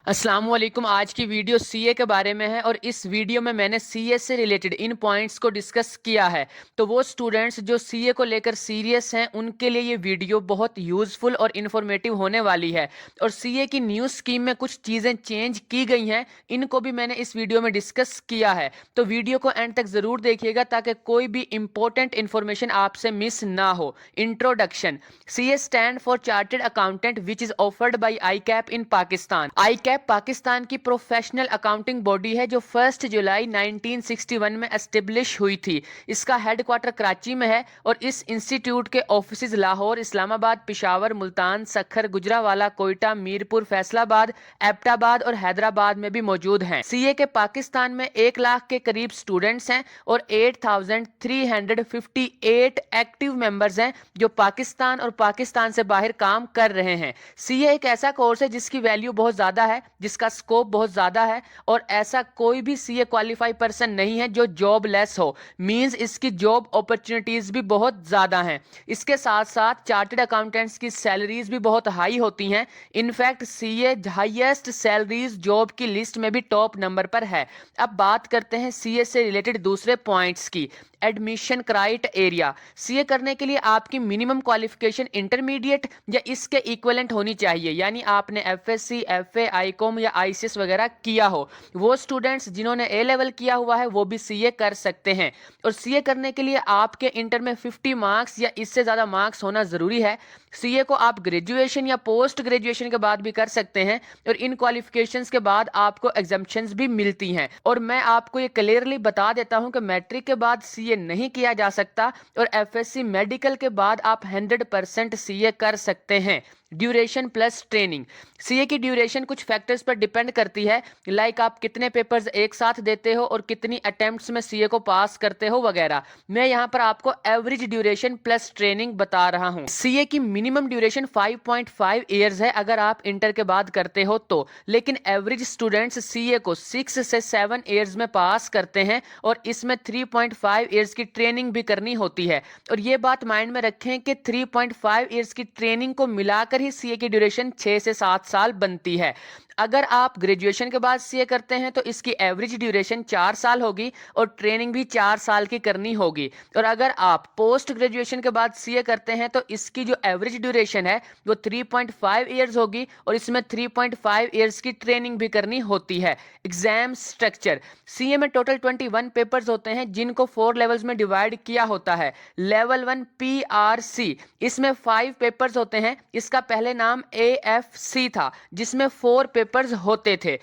अस्सलाम वालेकुम। आज की वीडियो सीए के बारे में है और इस वीडियो में मैंने सीए से रिलेटेड इन पॉइंट्स को डिस्कस किया है। तो वो स्टूडेंट्स जो सीए को लेकर सीरियस हैं उनके लिए ये वीडियो बहुत यूज़फुल और इन्फॉर्मेटिव होने वाली है। और सीए की न्यू स्कीम में कुछ चीज़ें चेंज की गई हैं, इनको भी मैंने इस वीडियो में डिस्कस किया है। तो वीडियो को एंड तक ज़रूर देखिएगा ताकि कोई भी इंपॉर्टेंट इन्फॉर्मेशन आपसे मिस ना हो। Introduction. CA stand for chartered accountant which is offered by I cap in Pakistan. I cap Pakistan की प्रोफेशनल अकाउंटिंग बॉडी है जो 1 जुलाई 1961 में एस्टेब्लिश हुई थी। इसका हेडक्वार्टर कराची में है और इस इंस्टीट्यूट के ऑफिस लाहौर, इस्लामाबाद, पिशावर, मुल्तान, सखर, गुजरावाला, कोयटा, मीरपुर, फैसलाबाद, एबटाबाद और हैदराबाद में भी मौजूद हैं। सीए के पाकिस्तान में 1 लाख के करीब स्टूडेंट्स हैं और 8358 एक्टिव मेंबर्स हैं जो पाकिस्तान और पाकिस्तान से बाहर काम कर रहे हैं। सीए एक ऐसा कोर्स है जिसकी वैल्यू बहुत ज़्यादा है, जिसका स्कोप बहुत ज़्यादा है और ऐसा कोई भी सीए क्वालिफाई पर्सन नहीं है जो जॉबलेस हो। मींस इसकी जॉब अपॉर्चुनिटीज़ भी बहुत ज़्यादा हैं। इसके साथ साथ चार्टर्ड अकाउंटेंट्स की सैलरीज भी बहुत हाई होती हैं। In fact CA highest salaries job की लिस्ट में भी टॉप नंबर पर है। अब बात करते हैं सीए से रिलेटेड दूसरे पॉइंट्स की। Admission criteria. सीए करने के लिए आपकी मिनिमम क्वालिफिकेशन इंटरमीडिएट या इसके इक्विवेलेंट होनी चाहिए, यानी आपने एफएससी, एफए, आईकॉम या आईसीएस वगैरह किया हो। वो स्टूडेंट्स जिन्होंने ए लेवल किया हुआ है वो भी सीए कर सकते हैं। और सीए करने के लिए आपके इंटर में 50 मार्क्स या इससे ज़्यादा मार्क्स होना ज़रूरी है। सीए को आप ग्रेजुएशन या पोस्ट ग्रेजुएशन के बाद भी कर सकते हैं और इन क्वालिफिकेशंस के बाद आपको एग्जम्पशंस भी मिलती हैं। और मैं आपको ये क्लियरली बता देता हूं कि मैट्रिक के बाद सीए नहीं किया जा सकता और एफएससी मेडिकल के बाद आप 100% सीए कर सकते हैं। Duration plus training. सीए की ड्यूरेशन कुछ फैक्टर्स पर डिपेंड करती है, लाइक आप कितने पेपर्स एक साथ देते हो और कितनी अटेम्प्ट्स में सीए को पास करते हो वगैरह। मैं यहाँ पर आपको एवरेज ड्यूरेशन प्लस ट्रेनिंग बता रहा हूँ। सीए की मिनिमम ड्यूरेशन 5.5 ईयर्स है अगर आप इंटर के बाद करते हो तो, लेकिन एवरेज स्टूडेंट्स सीए को 6 से 7 ईयर्स में पास करते हैं और इसमें 3.5 ईयर्स की ट्रेनिंग भी करनी होती है। और ये बात माइंड में रखें कि 3.5 ईयर्स की ट्रेनिंग को मिलाकर ही सीए की ड्यूरेशन 6 से 7 साल बनती है। अगर आप ग्रेजुएशन के बाद सीए करते हैं तो इसकी एवरेज ड्यूरेशन 4 साल होगी और ट्रेनिंग भी 4 साल की करनी होगी। और अगर आप पोस्ट ग्रेजुएशन के बाद सीए करते हैं तो इसकी जो एवरेज ड्यूरेशन है वो 3.5 ईयर्स होगी और इसमें 3.5 ईयर्स की ट्रेनिंग भी करनी होती है। Exam structure. सीए में टोटल 21 पेपर्स होते हैं जिनको 4 लेवल्स में डिवाइड किया होता है। लेवल 1 पीआरसी, इसमें 5 पेपर्स होते हैं। इसका पहले नाम एएफसी था जिसमें 4 पेपर्स होते थे।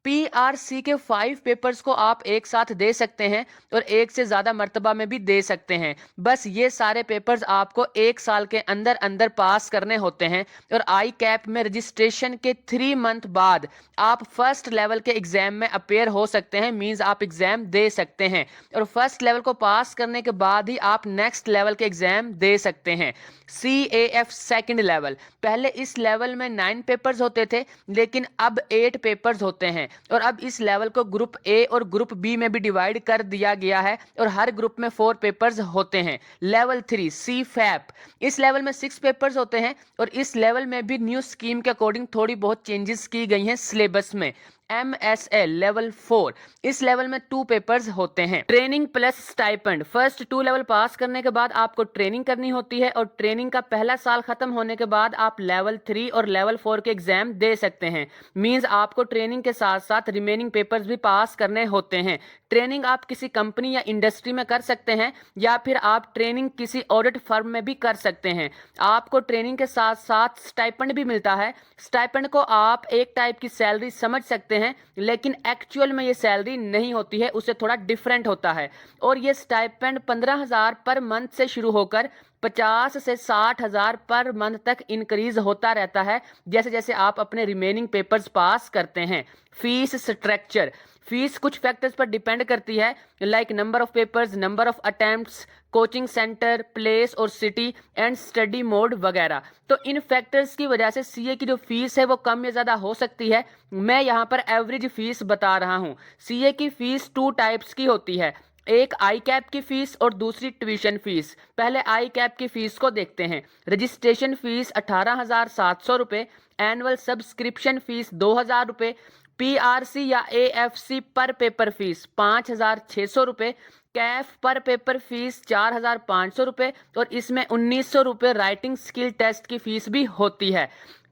पीआरसी के 5 पेपर्स को आप एक साथ दे सकते हैं और एक से ज़्यादा मर्तबा में भी दे सकते हैं। बस ये सारे पेपर्स आपको 1 साल के अंदर अंदर पास करने होते हैं। और आई कैप में रजिस्ट्रेशन के 3 मंथ बाद आप फर्स्ट लेवल के एग्जाम में अपेयर हो सकते हैं, मींस आप एग्जाम दे सकते हैं। और फर्स्ट लेवल को पास करने के बाद ही आप नेक्स्ट लेवल के एग्जाम दे सकते हैं। CAF second level. पहले इस लेवल में 9 पेपर्स होते थे लेकिन अब 8 पेपर्स होते हैं और अब इस लेवल को ग्रुप ए और ग्रुप बी में भी डिवाइड कर दिया गया है और हर ग्रुप में 4 पेपर्स होते हैं। लेवल 3 CFAP, इस लेवल में 6 पेपर्स होते हैं और इस लेवल में भी न्यू स्कीम के अकॉर्डिंग थोड़ी बहुत चेंजेस की गई हैं सिलेबस में। MSL लेवल 4, इस लेवल में 2 पेपर्स होते हैं। Training plus stipend. First 2 level pass करने के बाद आपको ट्रेनिंग करनी होती है और ट्रेनिंग का पहला साल खत्म होने के बाद आप लेवल 3 और लेवल 4 के एग्जाम दे सकते हैं। मींस आपको ट्रेनिंग के साथ साथ रिमेनिंग पेपर्स भी पास करने होते हैं। ट्रेनिंग आप किसी कंपनी या इंडस्ट्री में कर सकते हैं या फिर आप ट्रेनिंग किसी ऑडिट फर्म में भी कर सकते हैं। आपको ट्रेनिंग के साथ साथ स्टाइपेंड भी मिलता है। स्टाइपेंड को आप एक टाइप की सैलरी समझ सकते हैं लेकिन एक्चुअल में ये सैलरी नहीं होती है, उससे थोड़ा डिफरेंट होता है। और ये स्टाइपेंड 15,000 पर मंथ से शुरू होकर 50 से 60,000 पर मंथ तक इंक्रीज होता रहता है जैसे जैसे आप अपने रिमेनिंग पेपर्स पास करते हैं। Fees structure. फीस कुछ फैक्टर्स पर डिपेंड करती है, like number of papers, number of attempts, coaching centre, place और सिटी एंड स्टडी मोड वगैरह। तो इन फैक्टर्स की वजह से सीए की जो फीस है वो कम या ज़्यादा हो सकती है। मैं यहाँ पर एवरेज फीस बता रहा हूँ। सीए की फीस 2 टाइप्स की होती है। एक आई कैप की फीस और दूसरी ट्यूशन फीस। पहले आई कैप की फीस को देखते हैं। रजिस्ट्रेशन फीस 18,700 रुपये, एनुअल सब्सक्रिप्शन फीस 2,000 रुपये, पीआरसी या एएफसी पर पेपर फीस 5,600 रुपये, कैफ पर पेपर फीस 4,500 रुपये और इसमें 1,900 रुपये राइटिंग स्किल टेस्ट की फीस भी होती है।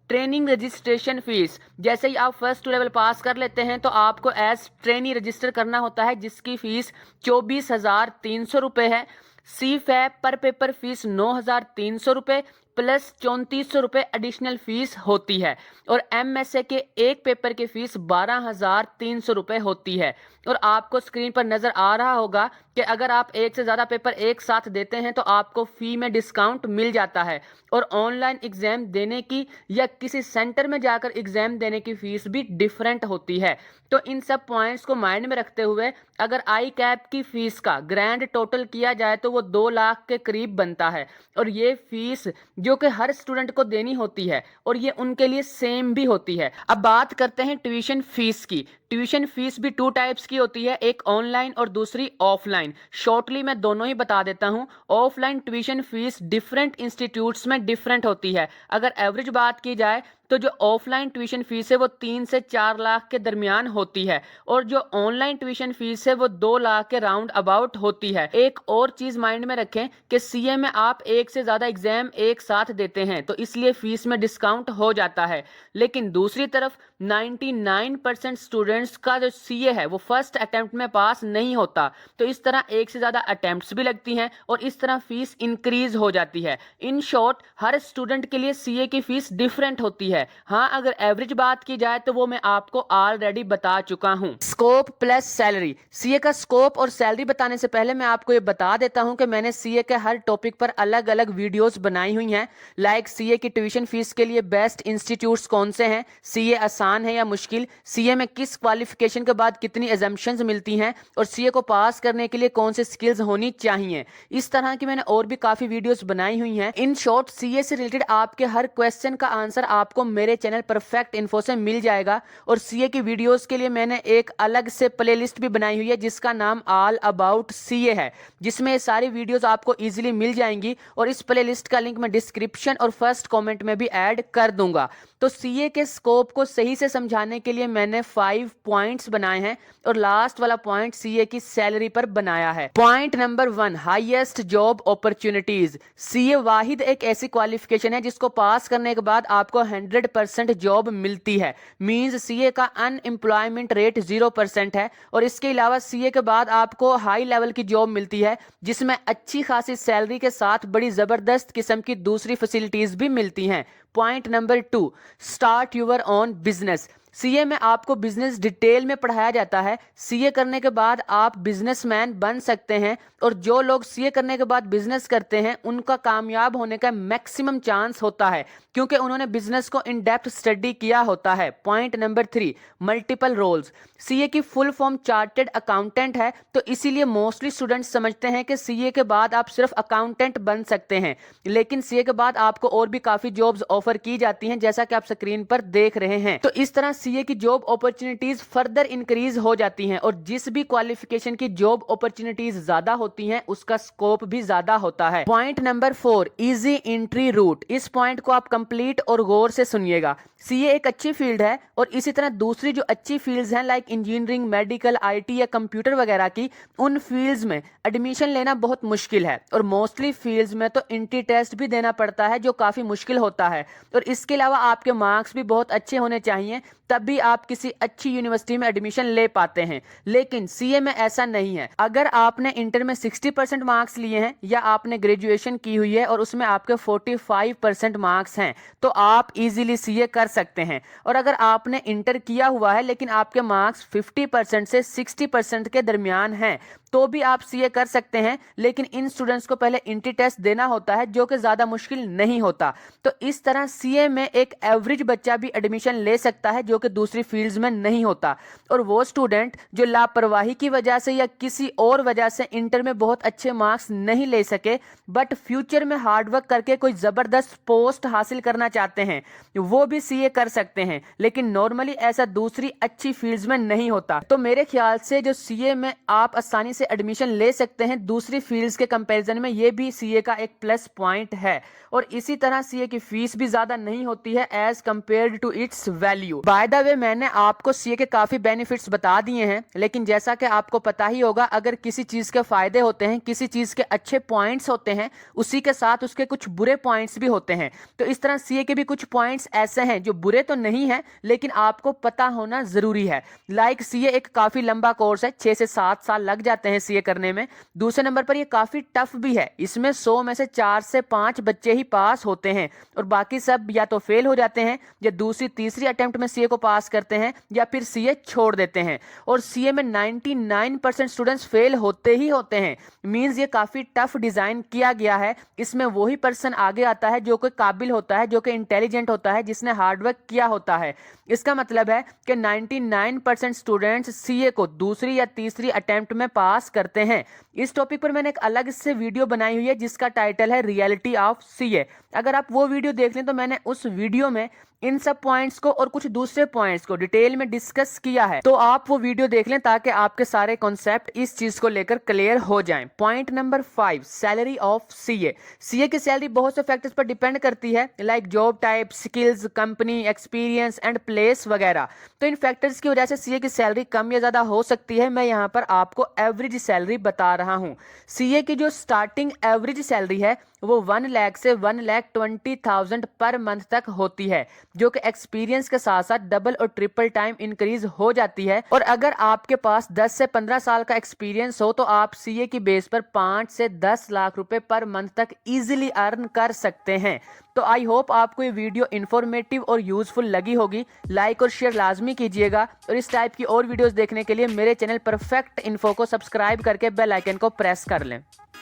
ट्रेनिंग रजिस्ट्रेशन फीस, जैसे ही आप फर्स्ट लेवल पास कर लेते हैं तो आपको एज ट्रेनी रजिस्टर करना होता है, जिसकी फीस 24,300 रुपये है। सी फैप पर पेपर फीस 9,300 रुपये प्लस 3,400 रुपये एडिशनल फीस होती है और एमएसए के एक पेपर की फीस 12,300 रुपये होती है। और आपको स्क्रीन पर नजर आ रहा होगा कि अगर आप एक से ज़्यादा पेपर एक साथ देते हैं तो आपको फ़ी में डिस्काउंट मिल जाता है और ऑनलाइन एग्ज़ाम देने की या किसी सेंटर में जाकर एग्ज़ाम देने की फ़ीस भी डिफरेंट होती है। तो इन सब पॉइंट्स को माइंड में रखते हुए अगर आई कैप की फ़ीस का ग्रैंड टोटल किया जाए तो वो 2 लाख के करीब बनता है और ये फ़ीस जो कि हर स्टूडेंट को देनी होती है और ये उनके लिए सेम भी होती है। अब बात करते हैं ट्यूशन फीस की। ट्यूशन फीस भी 2 टाइप्स की होती है, एक ऑनलाइन और दूसरी ऑफलाइन। शॉर्टली मैं दोनों ही बता देता हूं। Offline tuition fees different institutes में डिफरेंट होती है। अगर एवरेज बात की जाए तो जो ऑफलाइन ट्यूशन फीस है वो 3 से 4 लाख के दरमियान होती है और जो ऑनलाइन ट्यूशन फीस है वो 2 लाख के राउंड अबाउट होती है। एक और चीज माइंड में रखें कि सीए में आप एक से ज्यादा एग्जाम एक साथ देते हैं तो इसलिए फीस में डिस्काउंट हो जाता है, लेकिन दूसरी तरफ 99% स्टूडेंट्स का जो सीए है वो फर्स्ट अटेम्प्ट में पास नहीं होता, तो इस तरह एक से ज्यादा अटेम्प्ट्स भी लगती हैं और इस तरह फीस इंक्रीज हो जाती है। इन शॉर्ट हर स्टूडेंट के लिए सीए की फीस डिफरेंट होती है। हाँ, अगर एवरेज बात की जाए तो वो मैं आपको ऑलरेडी बता चुका हूँ। Scope plus salary. सीए का स्कोप और सैलरी बताने से पहले मैं आपको ये बता देता हूँ कि मैंने सीए के हर टॉपिक पर अलग अलग वीडियोस बनाई हुई हैं। लाइक सीए की ट्यूशन फीस के लिए बेस्ट इंस्टीट्यूट्स कौन से हैं, सीए आसान है या मुश्किल, सीए में किस क्वालिफिकेशन के बाद कितनी एजम्पशंस मिलती हैं और सीए को पास करने के लिए कौन से स्किल्स होनी चाहिए। इस तरह की मैंने और भी काफी वीडियोस बनाई हुई हैं। इन शॉर्ट सीए से रिलेटेड आपके हर क्वेश्चन का आंसर आपको मेरे चैनल परफेक्ट इन्फो से मिल जाएगा और सीए की वीडियोस के लिए मैंने एक अलग से प्लेलिस्ट भी बनाई हुई है जिसका नाम ऑल अबाउट सीए है, जिसमें ये सारी वीडियोस आपको इजीली मिल जाएंगी और इस प्लेलिस्ट का लिंक मैं डिस्क्रिप्शन और फर्स्ट कमेंट में भी ऐड कर दूंगा। तो सीए के स्कोप को सही से समझाने के लिए मैंने 5 पॉइंट्स बनाए हैं और लास्ट वाला पॉइंट सीए की सैलरी पर बनाया है। Point number 1, highest job opportunities. CA वाहिद एक ऐसी क्वालिफिकेशन है जिसको पास करने के बाद आपको 100% जॉब मिलती है। मींस सीए का अनएम्प्लॉयमेंट रेट 0% है और इसके अलावा सीए के बाद आपको हाई लेवल की जॉब मिलती है जिसमें अच्छी खासी सैलरी के साथ बड़ी जबरदस्त किस्म की दूसरी फैसिलिटीज भी मिलती हैं। Point number 2, start you're on business. CA में आपको बिजनेस डिटेल में पढ़ाया जाता है। सीए करने के बाद आप बिजनेसमैन बन सकते हैं और जो लोग सीए करने के बाद बिजनेस करते हैं उनका कामयाब होने का मैक्सिमम चांस होता है क्योंकि उन्होंने बिजनेस को इन डेप्थ स्टडी किया होता है। Point number 3, multiple roles. CA की फुल फॉर्म चार्टेड अकाउंटेंट है तो इसीलिए मोस्टली स्टूडेंट्स समझते हैं कि सीए के बाद आप सिर्फ अकाउंटेंट बन सकते हैं, लेकिन सीए के बाद आपको और भी काफी जॉब्स ऑफर की जाती हैं जैसा कि आप स्क्रीन पर देख रहे हैं। तो इस तरह सीए की जॉब अपॉर्चुनिटीज फर्दर इंक्रीज हो जाती हैं और जिस भी क्वालिफिकेशन की जॉब अपॉर्चुनिटीज ज्यादा होती हैं उसका स्कोप भी ज्यादा होता है। Point number 4, easy entry route. इस पॉइंट को आप कंप्लीट और गौर से सुनिएगा। सीए एक अच्छी फील्ड है और इसी तरह दूसरी जो अच्छी फील्ड्स हैं लाइक इंजीनियरिंग, मेडिकल, आईटी या कंप्यूटर वगैरह की, उन फील्ड्स में एडमिशन लेना बहुत मुश्किल है और मोस्टली फील्ड्स में तो एंट्री टेस्ट भी देना पड़ता है जो काफी मुश्किल होता है और इसके अलावा आपके मार्क्स भी बहुत अच्छे होने चाहिए तभी आप किसी अच्छी यूनिवर्सिटी में एडमिशन ले पाते हैं। लेकिन सीए में ऐसा नहीं है। अगर आपने इंटर में 60% मार्क्स लिए हैं या आपने ग्रेजुएशन की हुई है और उसमें आपके 45% मार्क्स हैं तो आप इजीली सीए कर सकते हैं और अगर आपने इंटर किया हुआ है लेकिन आपके मार्क्स 50% से 60% के दरमियान हैं तो भी आप सीए कर सकते हैं, लेकिन इन स्टूडेंट्स को पहले एंट्री टेस्ट देना होता है जो कि ज्यादा मुश्किल नहीं होता। तो इस तरह सीए में एक एवरेज बच्चा भी एडमिशन ले सकता है जो कि दूसरी फील्ड्स में नहीं होता और वो स्टूडेंट जो लापरवाही की वजह से या किसी और वजह से इंटर में बहुत अच्छे मार्क्स नहीं ले सके बट फ्यूचर में हार्डवर्क करके कोई जबरदस्त पोस्ट हासिल करना चाहते हैं वो भी सीए कर सकते हैं, लेकिन नॉर्मली ऐसा दूसरी अच्छी फील्ड्स में नहीं होता। तो मेरे ख्याल से जो सीए में आप आसानी से से एडमिशन ले सकते हैं दूसरी फील्ड्स के कंपैरिजन में। ये भी सीए का एक प्लस पॉइंट है। और इसी तरह सीए की फीस भी ज्यादा नहीं होती है as compared to its value. By the way, मैंने आपको सीए के काफी बेनिफिट्स बता दिए हैं, लेकिन जैसा कि आपको पता ही होगा, अगर किसी चीज के फायदे होते हैं, किसी चीज के अच्छे पॉइंट्स होते हैं, उसी के साथ उसके कुछ बुरे पॉइंट्स भी होते हैं। तो इस तरह सीए के भी कुछ पॉइंट्स ऐसे हैं जो बुरे तो नहीं है, लेकिन आपको पता होना जरूरी है। लाइक सीए एक काफी लंबा कोर्स है, 6 से 7 साल लग जाते हैं सीए करने में। दूसरे नंबर पर ये काफी टफ भी है। इसमें 100 में से 4 से 5 बच्चे ही पास होते हैं और बाकी सब या तो फेल हो जाते हैं, या दूसरी तीसरी अटेम्प्ट में सीए को पास करते हैं, या फिर सीए छोड़ देते हैं। और सीए में 99% स्टूडेंट्स फेल होते ही होते हैं। मींस ये काफी टफ डिजाइन किया गया है। इसमें वही पर्सन आगे आता है जो कि काबिल होता है, जो कि इंटेलिजेंट होता है, जिसने हार्डवर्क किया होता है। इसका मतलब है कि 99% स्टूडेंट्स सीए को दूसरी या तीसरी अटेम्प्ट में पास करते हैं। इस टॉपिक पर मैंने एक अलग से वीडियो बनाई हुई है जिसका टाइटल है रियलिटी ऑफ सीए। अगर आप वो वीडियो देख लें तो मैंने उस वीडियो में इन सब पॉइंट्स को और कुछ दूसरे पॉइंट्स को डिटेल में डिस्कस किया है। तो आप वो वीडियो देख लें ताकि आपके सारे कॉन्सेप्ट इस चीज को लेकर क्लियर हो जाएं। Point number 5, salary of CA. CA की सैलरी बहुत से फैक्टर्स पर डिपेंड करती है, like job type, skills, company, experience and place वगैरह। तो इन फैक्टर्स की वजह से सीए की सैलरी कम या ज्यादा हो सकती है। मैं यहाँ पर आपको एवरेज सैलरी बता रहा हूँ। सीए की जो स्टार्टिंग एवरेज सैलरी है वो 1 लाख से 1,20,000 पर मंथ तक होती है, जो कि एक्सपीरियंस के साथ साथ डबल और ट्रिपल टाइम इंक्रीज हो जाती है। और अगर आपके पास 10 से 15 साल का एक्सपीरियंस हो तो आप सीए की बेस पर 5 से 10 लाख रुपए पर मंथ तक इजीली अर्न कर सकते हैं। तो आई होप आपको ये वीडियो इन्फॉर्मेटिव और यूजफुल लगी होगी। लाइक और शेयर लाजमी कीजिएगा और इस टाइप की और वीडियोस देखने के लिए मेरे चैनल परफेक्ट इन्फो को सब्सक्राइब करके बेल आइकन को प्रेस कर लें।